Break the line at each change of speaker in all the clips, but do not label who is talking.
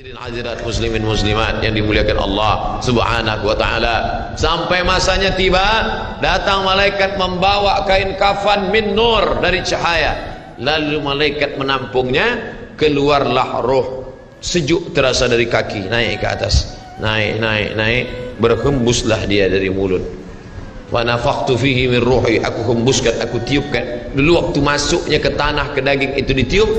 Hadirin hadirat muslimin muslimat yang dimuliakan Allah subhanahu wa ta'ala, sampai masanya tiba, datang malaikat membawa kain kafan min nur, dari cahaya. Lalu malaikat menampungnya, keluarlah roh. Sejuk terasa dari kaki, naik ke atas, naik, berhembuslah dia dari mulut. Wa nafakhtu fihi min ruhi, aku hembuskan, aku tiupkan. Dulu waktu masuknya ke tanah, ke daging itu ditiup,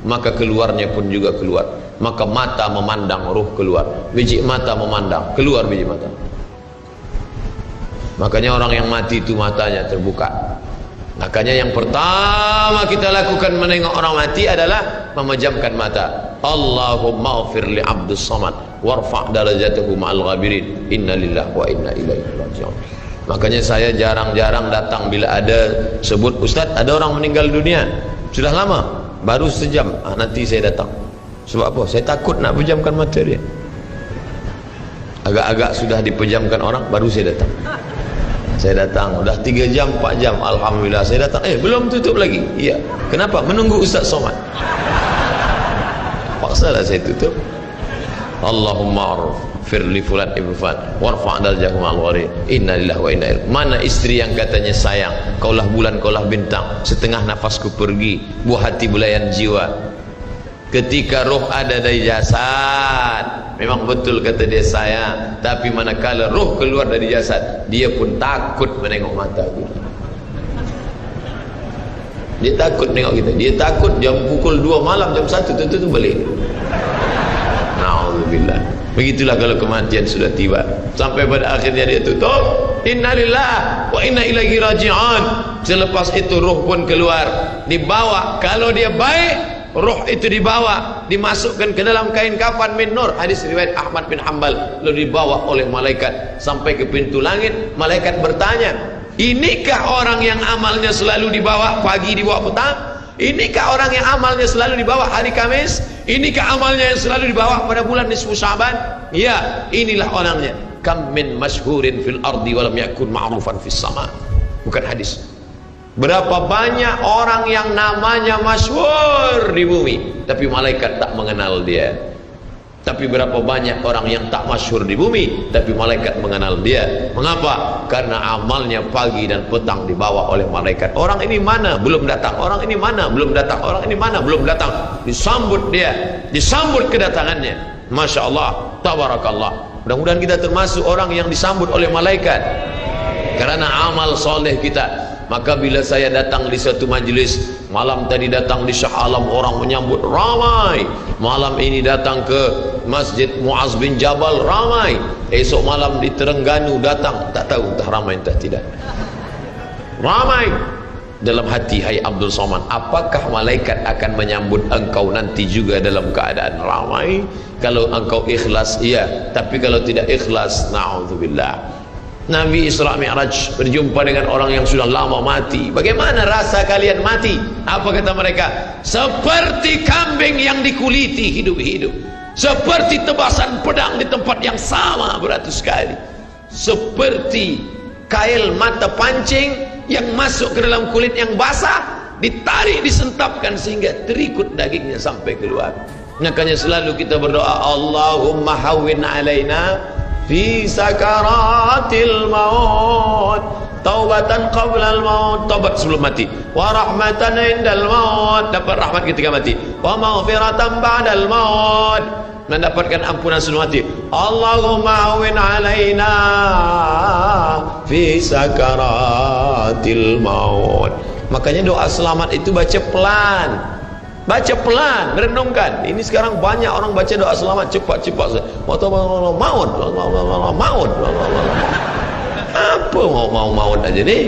maka keluarnya pun juga keluar. Maka mata memandang, ruh keluar. Biji mata memandang, keluar biji mata. Makanya orang yang mati itu matanya terbuka. Makanya yang pertama kita lakukan menengok orang mati adalah memejamkan mata. Allahumma ghfir li abdus samad warfa' darajatahu ma'al ghabirin, inna lillahi wa inna ilaihi raji'un. Makanya saya jarang-jarang datang bila ada sebut ustaz ada orang meninggal dunia. Sudah lama, baru sejam, nanti saya datang. Sebab apa? Saya takut nak pejamkan mata dia. Agak-agak sudah dipejamkan orang, baru saya datang. Saya datang, udah 3 jam, 4 jam, alhamdulillah saya datang. Belum tutup lagi. Iya. Kenapa? Menunggu Ustaz Somad. Paksalah saya tutup. Allahumma ighfir li fulan ibn fulan warfa' darajatahu ma'al ghabirin, inna lillahi wa inna ilaihi. Mana istri yang katanya sayang, kaulah bulan, kaulah bintang, setengah nafasku pergi, buah hati belayan jiwa. Ketika roh ada dari jasad, memang betul kata dia sayang, tapi manakala roh keluar dari jasad, dia pun takut menengok mata kita. Dia takut menengok kita. Dia takut jam pukul 2 malam, jam 1 tutup balik. Na'udzubillah. Begitulah kalau kematian sudah tiba. Sampai pada akhirnya dia tutup, innalillahi wa inna ilaihi raji'un. Selepas itu roh pun keluar, dibawa. Kalau dia baik, roh itu dibawa, dimasukkan ke dalam kain kafan min nur. Hadis riwayat Ahmad bin Hanbal. Lalu dibawa oleh malaikat sampai ke pintu langit. Malaikat bertanya, inikah orang yang amalnya selalu dibawa pagi, dibawa petang? Inikah orang yang amalnya selalu dibawa hari Kamis? Inikah amalnya yang selalu dibawa pada bulan nisfu Sya'ban? Ya, inilah orangnya. Kam min masyhurin fil ardi walam yakun ma'rufan fis sama. Bukan hadis. Berapa banyak orang yang namanya masyhur di bumi, tapi malaikat tak mengenal dia. Tapi berapa banyak orang yang tak masyhur di bumi, tapi malaikat mengenal dia. Mengapa? Karena amalnya pagi dan petang dibawa oleh malaikat. Orang ini mana? Belum datang. Orang ini mana? Belum datang. Orang ini mana? Belum datang. Disambut dia, disambut kedatangannya. Masya Allah, tabarakallah. Mudah-mudahan kita termasuk orang yang disambut oleh malaikat karena amal soleh kita. Maka bila saya datang di satu majlis, malam tadi datang di Shah Alam, orang menyambut ramai. Malam ini datang ke Masjid Muaz bin Jabal, ramai. Esok malam di Terengganu datang, tak tahu entah ramai entah tidak. Ramai. Dalam hati, hai Abdul Somad, apakah malaikat akan menyambut engkau nanti juga dalam keadaan ramai? Kalau engkau ikhlas, iya. Tapi kalau tidak ikhlas, na'udzubillah. Nabi Isra Mi'raj berjumpa dengan orang yang sudah lama mati. Bagaimana rasa kalian mati? Apa kata mereka? Seperti kambing yang dikuliti hidup-hidup, seperti tebasan pedang di tempat yang sama beratus kali, seperti kail mata pancing yang masuk ke dalam kulit yang basah, ditarik, disentapkan sehingga terikut dagingnya sampai keluar. Makanya selalu kita berdoa, Allahumma hawwin alaina fi sakaratil maut, taubatan qablal maut, taubat sebelum mati, wa rahmatan indal maut, dapat rahmat ketika mati, wa maghfiratan ba'dal maut, mendapatkan ampunan sebelum mati. Allahumma hawwin alaina fi sakaratil maut. Makanya doa selamat itu baca pelan. Baca pelan, merenungkan. Ini sekarang banyak orang baca doa selamat cepat-cepat. Maut. Apa maut aja nih?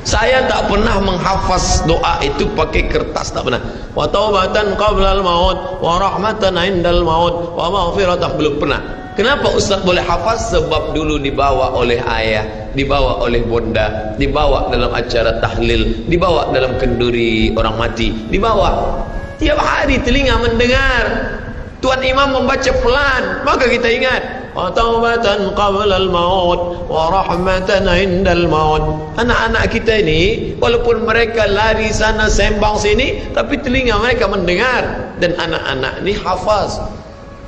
Saya tak pernah menghafaz doa itu pakai kertas, tak pernah. Wa taubatan qablal maut, wa rahmatan indal maut, wa maghfiratan, belum pernah. Kenapa Ustaz boleh hafaz? Sebab dulu dibawa oleh ayah, dibawa oleh bunda, dibawa dalam acara tahlil, dibawa dalam kenduri orang mati, dibawa. Tiap hari telinga mendengar Tuan Imam membaca pelan, maka kita ingat wa taubatan qabla al-maut wa rahmatan 'inda al-maut. Anak-anak kita ini walaupun mereka lari sana sembang sini, tapi telinga mereka mendengar. Dan anak-anak ini hafaz.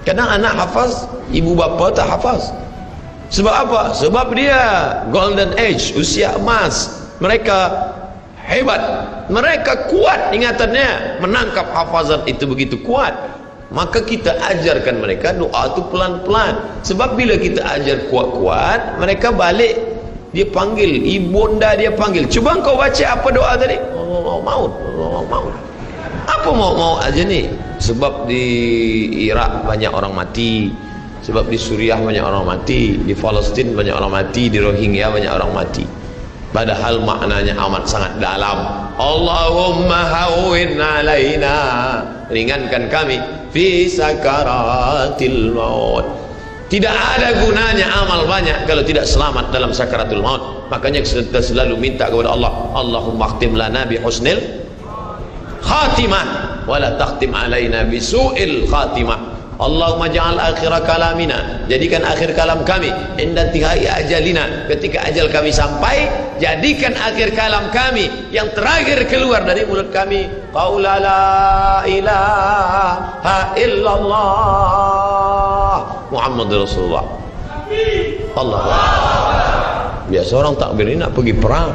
Kadang anak hafaz, ibu bapa tak hafaz. Sebab apa? Sebab dia golden age, usia emas. Mereka hebat, mereka kuat ingatannya, menangkap hafazan itu begitu kuat. Maka kita ajarkan mereka doa itu pelan-pelan. Sebab bila kita ajar kuat-kuat, mereka balik, dia panggil, ibunda dia panggil, cuba kau baca apa doa tadi? Allah maut, Allah maut. Apa mau aja ni? Sebab di Iraq banyak orang mati, sebab di Suriah banyak orang mati, di Palestin banyak orang mati, di Rohingya banyak orang mati. Padahal maknanya amat sangat dalam. Allahumma hawwin alaina, ringankan kami fi sakaratil maut. Tidak ada gunanya amal banyak kalau tidak selamat dalam sakaratul maut. Makanya kita selalu minta kepada Allah, Allahumma khtim lana bi husnil khatimah wa la takhtim alaina bi su'il khatimah. Allahumma ja'al akhir kalamina, jadikan akhir kalam kami inda tihai ajalina, ketika ajal kami sampai, jadikan akhir kalam kami yang terakhir keluar dari mulut kami qaula la ilaha illallah Muhammadur Rasulullah. Allah. Biasa orang takbir ini nak pergi perang.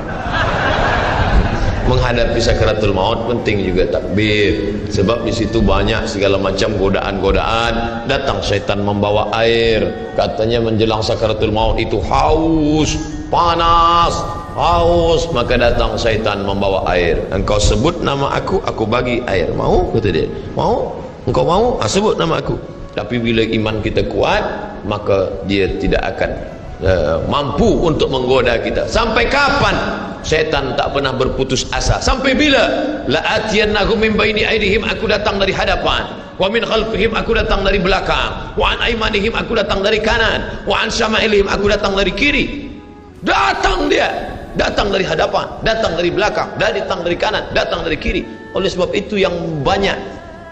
Menghadapi sakaratul maut penting juga takbir, sebab di situ banyak segala macam godaan-godaan. Datang syaitan membawa air, katanya menjelang sakaratul maut itu haus, panas, haus, maka datang syaitan membawa air. Engkau sebut nama aku bagi air. Mau? Kata dia. Mau? Engkau mau? Sebut nama aku. Tapi bila iman kita kuat, maka dia tidak akan mampu untuk menggoda kita. Sampai kapan syaitan tak pernah berputus asa? Sampai bila? La atiyannahum min baini aydihim, aku datang dari hadapan, wa min khalfihim, aku datang dari belakang, wa an aymanihim, aku datang dari kanan, wa an syama'ilihim, aku datang dari kiri. Datang dia, datang dari hadapan, datang dari belakang, datang dari kanan, datang dari kiri. Oleh sebab itu yang banyak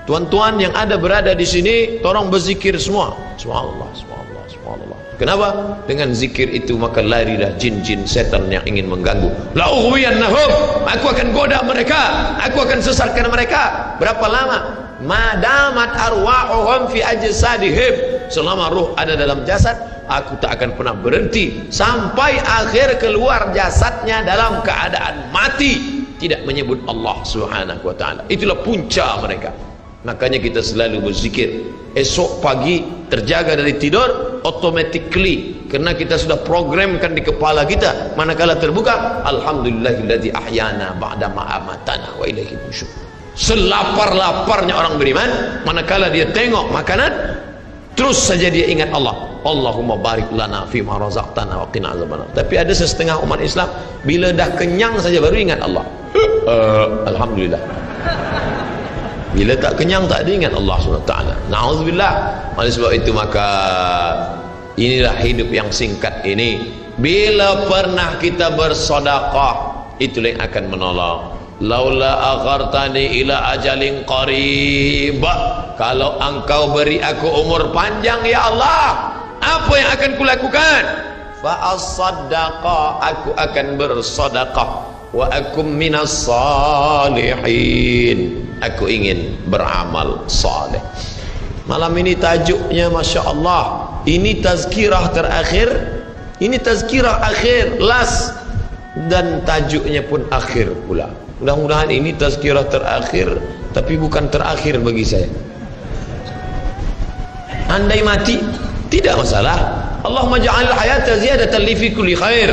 tuan-tuan yang ada berada di sini, tolong berzikir semua. Subhanallah, subhanallah, subhanallah. Kenapa? Dengan zikir itu maka larilah jin-jin setan yang ingin mengganggu. La ughwiyannahum, aku akan goda mereka, aku akan sesatkan mereka. Berapa lama? Madamat arwahuhum fi ajsadihim, selama ruh ada dalam jasad, aku tak akan pernah berhenti sampai akhir keluar jasadnya dalam keadaan mati, tidak menyebut Allah Subhanahu wa taala. Itulah punca mereka. Makanya kita selalu berzikir. Esok pagi terjaga dari tidur automatically, kerana kita sudah programkan di kepala kita, manakala terbuka, alhamdulillahilladzi ahyana ba'da ma amatana wa ilaihi nusyur. Selapar-laparnya orang beriman, manakala dia tengok makanan, terus saja dia ingat Allah. Allahumma barik lana fi ma razaqtana wa qina azabannar. Tapi ada setengah umat Islam, bila dah kenyang saja baru ingat Allah. Alhamdulillah. Bila tak kenyang tak ada ingat Allah SWT. Na'udzubillah. Oleh sebab itu maka inilah hidup yang singkat ini. Bila pernah kita bersedekah, itulah yang akan menolong. Laula akhartani ila ajalin qarib, kalau engkau beri aku umur panjang ya Allah, apa yang akan kulakukan? Fa as-sadaqah, aku akan bersedekah. Wa akum minas salihin, aku ingin beramal saleh. Malam ini tajuknya Masya Allah, ini tazkirah terakhir, ini tazkirah akhir, last, dan tajuknya pun akhir pula. Mudah-mudahan ini tazkirah terakhir, tapi bukan terakhir bagi saya. Andai mati tidak masalah. Allahumma ja'al hayata ziyadatan li fi kulli khair.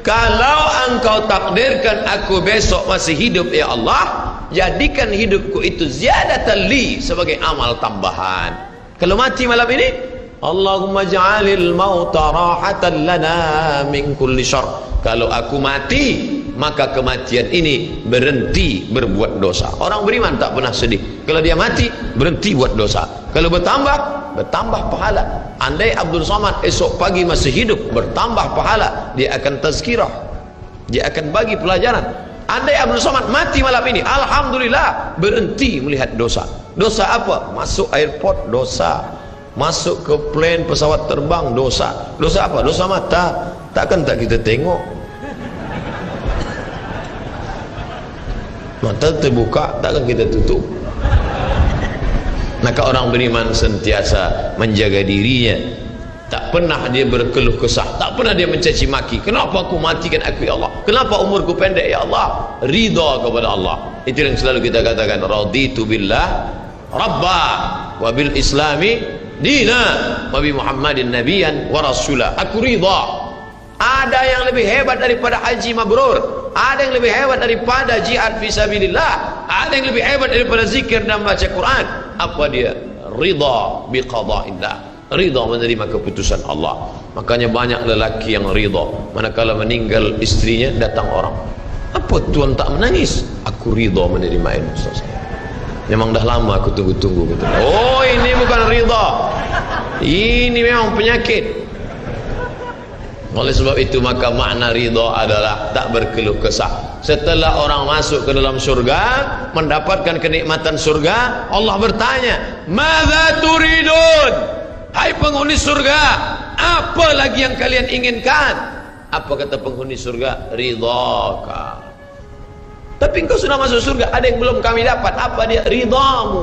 Kalau engkau takdirkan aku besok masih hidup ya Allah, jadikan hidupku itu ziyadatan li, sebagai amal tambahan. Kalau mati malam ini, Allahumma ja'alil mauta rahatan lana min kulli syarr. Kalau aku mati, maka kematian ini berhenti berbuat dosa. Orang beriman tak pernah sedih. Kalau dia mati, berhenti buat dosa. Kalau bertambah pahala. Andai Abdul Somad esok pagi masih hidup, bertambah pahala, dia akan tazkirah, dia akan bagi pelajaran. Andai Abdul Somad mati malam ini, alhamdulillah, berhenti melihat dosa. Dosa apa? Masuk airport dosa, Masuk ke plane pesawat terbang, dosa. Dosa apa? Dosa mata. Takkan tak kita tengok. Mata terbuka, takkan kita tutup. Maka orang beriman sentiasa menjaga dirinya. Tak pernah dia berkeluh kesah, tak pernah dia mencaci maki. Kenapa aku matikan aku ya Allah? Kenapa umurku pendek ya Allah? Ridha kepada Allah. Itu yang selalu kita katakan, raditu billah rabba wa bil islami dina wa bi Muhammadin nabiyan wa rasula. Aku ridha. Ada yang lebih hebat daripada haji mabrur, ada yang lebih hebat daripada jihad fisabilillah, ada yang lebih hebat daripada zikir dan baca Quran. Apa dia? Ridha bi qada'illah, ridha menerima keputusan Allah. Makanya banyak lelaki yang ridha manakala meninggal istrinya, datang orang, apa tuan tak menangis? Aku ridha menerima ilmu saya. Memang dah lama aku tunggu-tunggu. Oh, ini bukan ridha, ini memang penyakit. Oleh sebab itu maka makna ridha adalah tak berkeluh kesah. Setelah orang masuk ke dalam surga, mendapatkan kenikmatan surga, Allah bertanya, "Madza turidun?" Hai penghuni surga, apa lagi yang kalian inginkan? Apa kata penghuni surga? Ridhaka. Tapi engkau sudah masuk surga, ada yang belum kami dapat. Apa dia? Ridhamu.